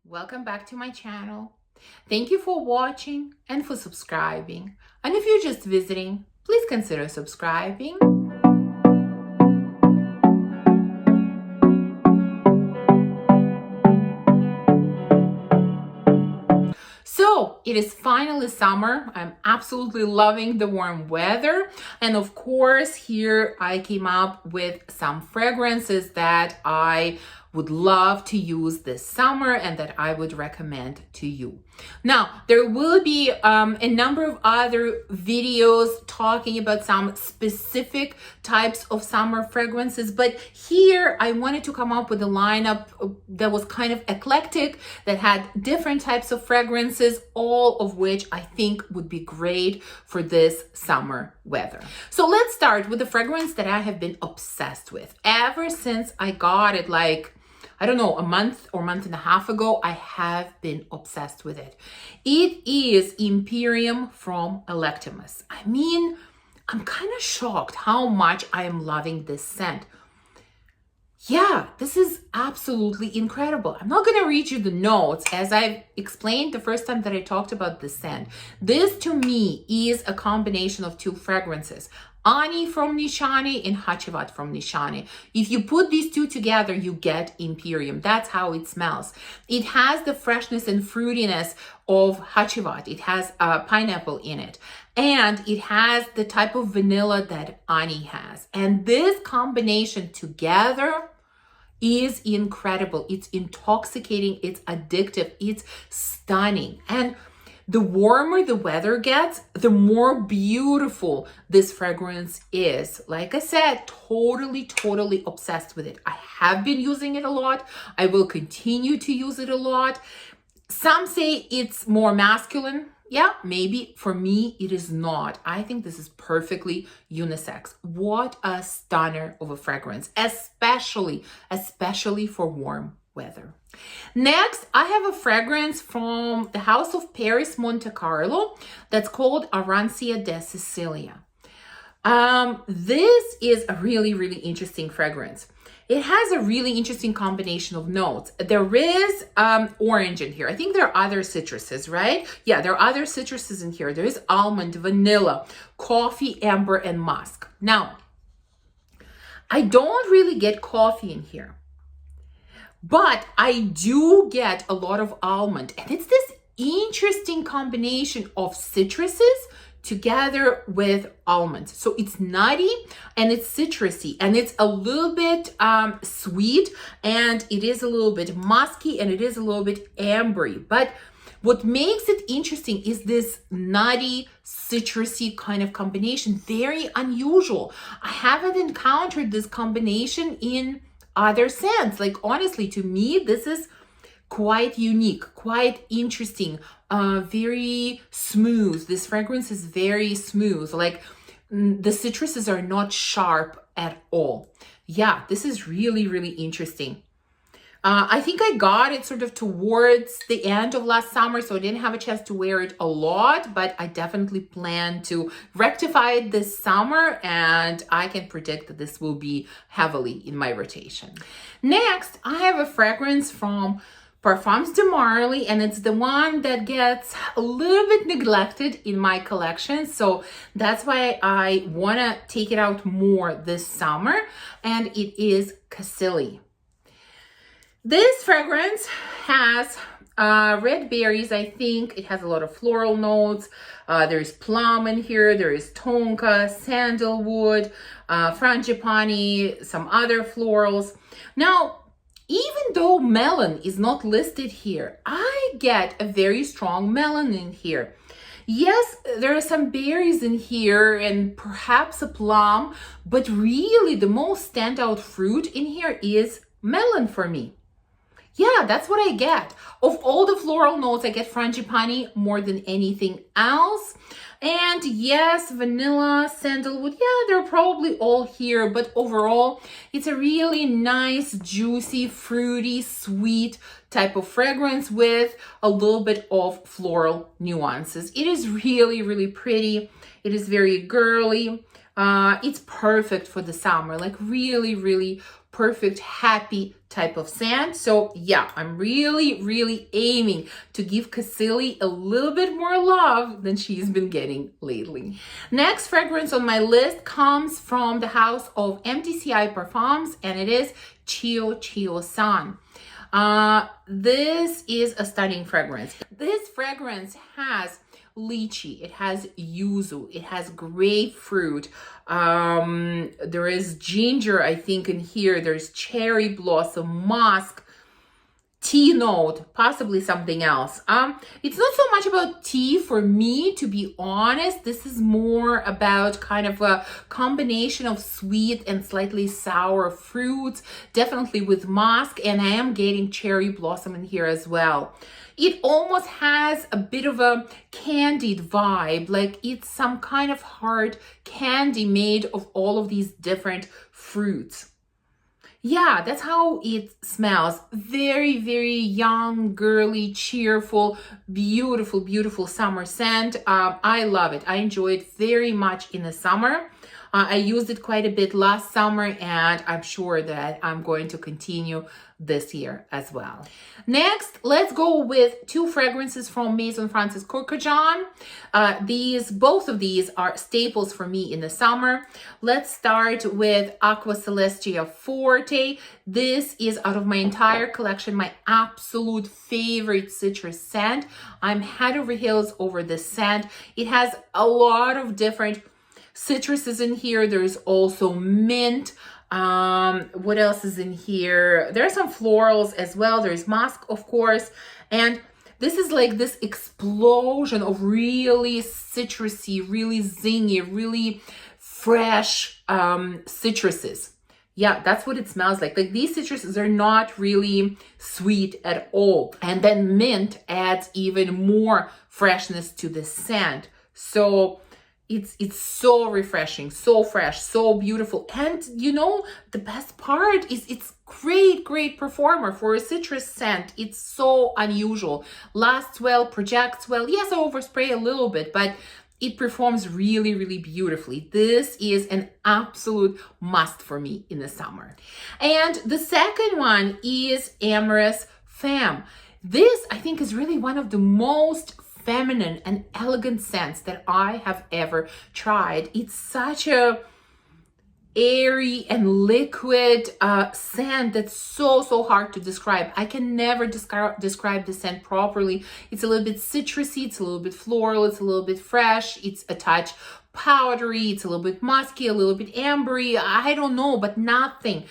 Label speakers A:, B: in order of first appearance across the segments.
A: Welcome back to my channel. Thank you for watching and for subscribing. And if you're just visiting, please consider subscribing. So it is finally summer. I'm absolutely loving the warm weather. And of course, here I came up with some fragrances that I would love to use this summer and that I would recommend to you. Now, there will be a number of other videos talking about some specific types of summer fragrances, but here I wanted to come up with a lineup that was kind of eclectic, that had different types of fragrances, all of which I think would be great for this summer weather. So let's start with the fragrance that I have been obsessed with ever since I got it, like, I don't know, a month or month and a half ago. I have been obsessed with it. It is Imperium from Electimuss. I mean, I'm kind of shocked how much I am loving this scent. Yeah, this is absolutely incredible. I'm not going to read you the notes as I've explained the first time that I talked about this scent. This to me is a combination of two fragrances. Ani from Nishani and Hachivat from Nishani. If you put these two together, you get Imperium. That's how it smells. It has the freshness and fruitiness of Hachivat. It has pineapple in it. And it has the type of vanilla that Ani has. And this combination together is incredible. It's intoxicating. It's addictive. It's stunning. And the warmer the weather gets, the more beautiful this fragrance is. Like I said, totally obsessed with it. I have been using it a lot. I will continue to use it a lot. Some say it's more masculine. Yeah, maybe. For me, it is not. I think this is perfectly unisex. What a stunner of a fragrance, especially for warm weather. Next, I have a fragrance from the house of Peris, Monte Carlo, that's called Arancia de Sicilia. This is a really interesting fragrance. It has a really interesting combination of notes. There is orange in here. I think there are other citruses, right? Yeah, there are other citruses in here. There is almond, vanilla, coffee, amber, and musk. Now, I don't really get coffee in here, but I do get a lot of almond. And it's this interesting combination of citruses together with almonds. So it's nutty and it's citrusy and it's a little bit sweet, and it is a little bit musky, and it is a little bit ambery. But what makes it interesting is this nutty, citrusy kind of combination. Very unusual. I haven't encountered this combination in other scents. Like, honestly, to me, this is quite unique, quite interesting, very smooth. This fragrance is very smooth. Like, the citruses are not sharp at all. Yeah, this is really interesting. I think I got it sort of towards the end of last summer, so I didn't have a chance to wear it a lot, but I definitely plan to rectify it this summer, and I can predict that this will be heavily in my rotation. Next, I have a fragrance from Parfums de Marly, and it's the one that gets a little bit neglected in my collection, so that's why I want to take it out more this summer, and it is Cassili. This fragrance has red berries. I think it has a lot of floral notes. There's plum in here. There is tonka, sandalwood, frangipani, some other florals. Now, even though melon is not listed here, I get a very strong melon in here. Yes, there are some berries in here and perhaps a plum, but really the most standout fruit in here is melon for me. Yeah, that's what I get. Of all the floral notes, I get frangipani more than anything else. And yes, vanilla, sandalwood, yeah, they're probably all here. But overall, it's a really nice, juicy, fruity, sweet type of fragrance with a little bit of floral nuances. It is really pretty. It is very girly. It's perfect for the summer, like really, really perfect, happy type of scent. So yeah, I'm really, really aiming to give Cassili a little bit more love than she's been getting lately. Next fragrance on my list comes from the house of MDCI Parfums, and it is Cio Cio San. This is a stunning fragrance. This fragrance has lychee, it has yuzu, it has grapefruit, there is ginger, I think, in here, there's cherry blossom, musk, tea note, possibly something else. It's not so much about tea for me, to be honest. This is more about kind of a combination of sweet and slightly sour fruits, definitely with musk, and I am getting cherry blossom in here as well. It almost has a bit of a candied vibe, like it's some kind of hard candy made of all of these different fruits. Yeah, that's how it smells. Very, very young, girly, cheerful, beautiful, beautiful summer scent. I love it. I enjoy it very much in the summer. I used it quite a bit last summer, and I'm sure that I'm going to continue this year as well. Next, let's go with two fragrances from Maison Francis Kurkdjian. Both of these are staples for me in the summer. Let's start with Aqua Celestia Forte. This is, out of my entire collection, my absolute favorite citrus scent. I'm head over heels over this scent. It has a lot of different citruses in here. There's also mint. What else is in here? There are some florals as well. There's musk, of course. And this is like this explosion of really citrusy, really zingy, really fresh citruses. Yeah, that's what it smells like. Like these citruses are not really sweet at all. And then mint adds even more freshness to the scent. So it's so refreshing, so fresh, so beautiful. And you know, the best part is it's great performer for a citrus scent. It's so unusual. Lasts well, projects well. Yes, I overspray a little bit, but it performs really, really beautifully. This is an absolute must for me in the summer. And the second one is Amyris Femme. This, I think, is really one of the most feminine and elegant scents that I have ever tried. It's such a airy and liquid scent that's so hard to describe. I can never describe the scent properly. It's a little bit citrusy, it's a little bit floral, it's a little bit fresh, it's a touch powdery, it's a little bit musky, a little bit ambery. I don't know, but nothing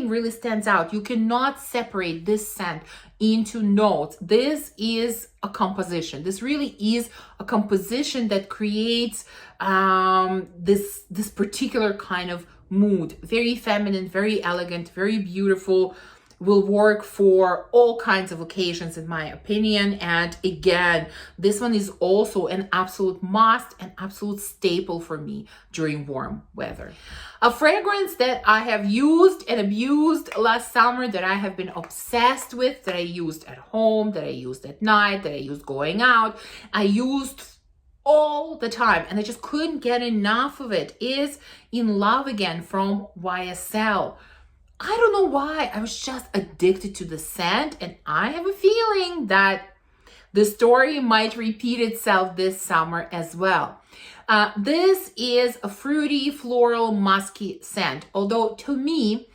A: really stands out. You cannot separate this scent into notes. This is a composition. This really is a composition that creates this particular kind of mood. Very feminine, very elegant, very beautiful. Will work for all kinds of occasions, in my opinion. And again, this one is also an absolute must, an absolute staple for me during warm weather. A fragrance that I have used and abused last summer, that I have been obsessed with, that I used at home, that I used at night, that I used going out, I used all the time, and I just couldn't get enough of it, is In Love Again from YSL. I don't know why, I was just addicted to the scent, and I have a feeling that the story might repeat itself this summer as well. This is a fruity, floral, musky scent, although to me,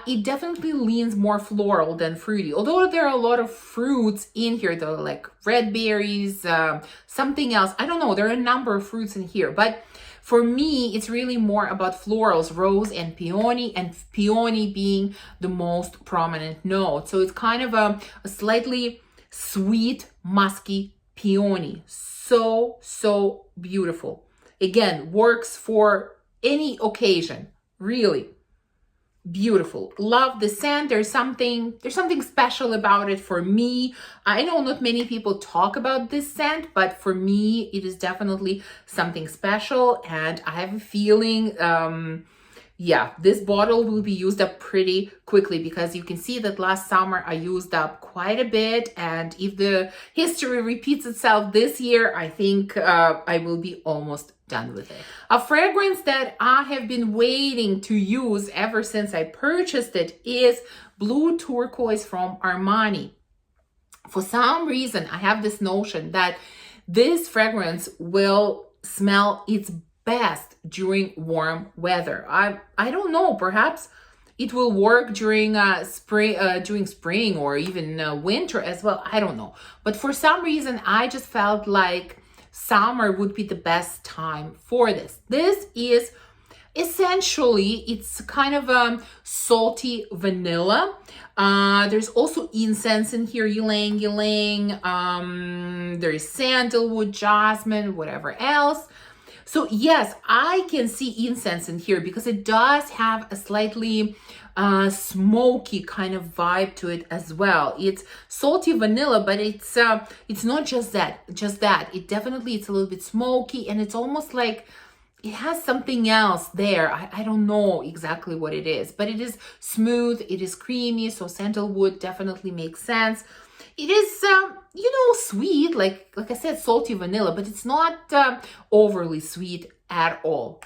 A: it definitely leans more floral than fruity. Although there are a lot of fruits in here, though, like red berries, something else. I don't know, there are a number of fruits in here, but for me, it's really more about florals, rose and peony being the most prominent note. So it's kind of a slightly sweet, musky peony. So beautiful. Again, works for any occasion, really. Beautiful. Love the scent. There's something special about it for me. I know not many people talk about this scent, but for me, it is definitely something special. And I have a feeling yeah, this bottle will be used up pretty quickly because you can see that last summer I used up quite a bit, and if the history repeats itself this year, I think I will be almost done with it. A fragrance that I have been waiting to use ever since I purchased it is Blue Turquoise from Armani. For some reason, I have this notion that this fragrance will smell its best during warm weather. I don't know, perhaps it will work during spring or even winter as well. I don't know. But for some reason, I just felt like summer would be the best time for this. This is essentially, it's kind of salty vanilla. There's also incense in here, ylang ylang. There's sandalwood, jasmine, whatever else. So yes, I can see incense in here because it does have a slightly smoky kind of vibe to it as well. It's salty vanilla, but it's not just that. It definitely, it's a little bit smoky, and it's almost like it has something else there. I don't know exactly what it is, but it is smooth, it is creamy, so sandalwood definitely makes sense. It is, you know, sweet, like I said, salty vanilla, but it's not overly sweet at all.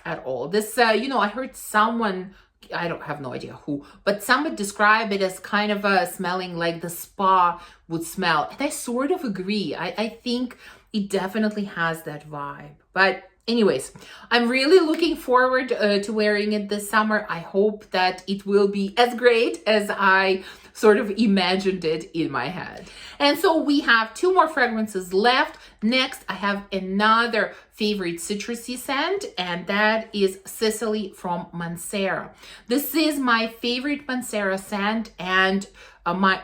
A: This, you know, I heard someone, I don't have no idea who, but somebody describe it as kind of smelling like the spa would smell. And I sort of agree. I think it definitely has that vibe. But anyways, I'm really looking forward to wearing it this summer. I hope that it will be as great as I sort of imagined it in my head. And so we have 2 more fragrances left. Next, I have another favorite citrusy scent, and that is Sicily from Mancera. This is my favorite Mancera scent, and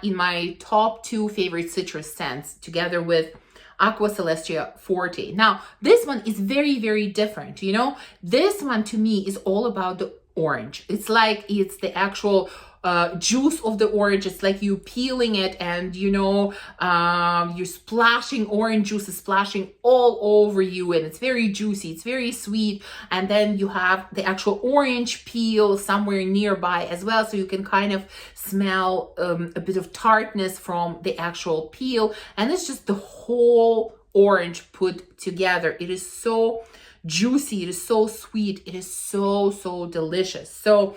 A: in my top 2 favorite citrus scents, together with Aqua Celestia Forte. Now, this one is very, very different. You know, this one to me is all about the orange. It's like it's the actual juice of the orange. It's like you peeling it, and you know, you're splashing orange juice is splashing all over you, and it's very juicy, it's very sweet. And then you have the actual orange peel somewhere nearby as well, so you can kind of smell a bit of tartness from the actual peel. And it's just the whole orange put together. It is so juicy, it is so sweet, it is so delicious. So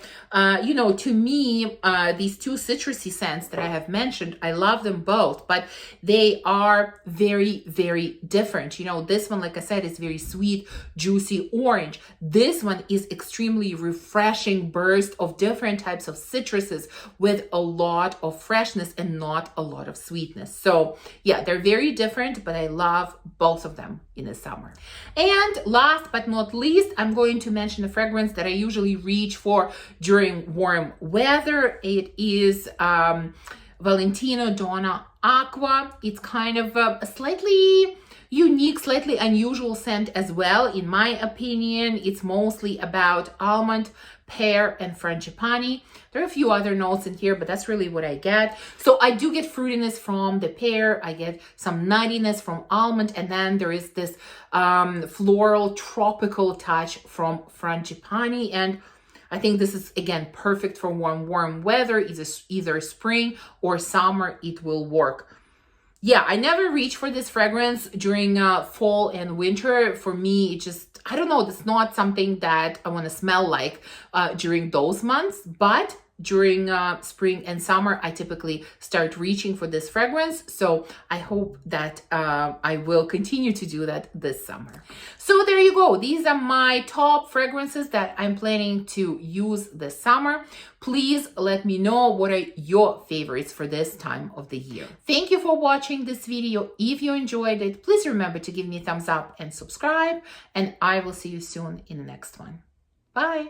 A: you know, to me, these 2 citrusy scents that I have mentioned, I love them both, but they are very, very different. You know, this one, like I said, is very sweet, juicy orange. This one is extremely refreshing burst of different types of citruses with a lot of freshness and not a lot of sweetness. So yeah, they're very different, but I love both of them in the summer. And last but not least, I'm going to mention a fragrance that I usually reach for during warm weather. It is Valentino Donna Aqua. It's kind of a slightly unique, slightly unusual scent as well, in my opinion. It's mostly about almond, pear, and frangipani. There are a few other notes in here, but that's really what I get. So I do get fruitiness from the pear, I get some nuttiness from almond, and then there is this floral tropical touch from frangipani. And I think this is, again, perfect for warm weather. Either spring or summer, it will work. Yeah, I never reach for this fragrance during fall and winter. For me, it just, I don't know, it's not something that I want to smell like during those months. But during spring and summer, I typically start reaching for this fragrance. So I hope that I will continue to do that this summer. So there you go. These are my top fragrances that I'm planning to use this summer. Please let me know what are your favorites for this time of the year. Thank you for watching this video. If you enjoyed it, please remember to give me a thumbs up and subscribe, and I will see you soon in the next one. Bye.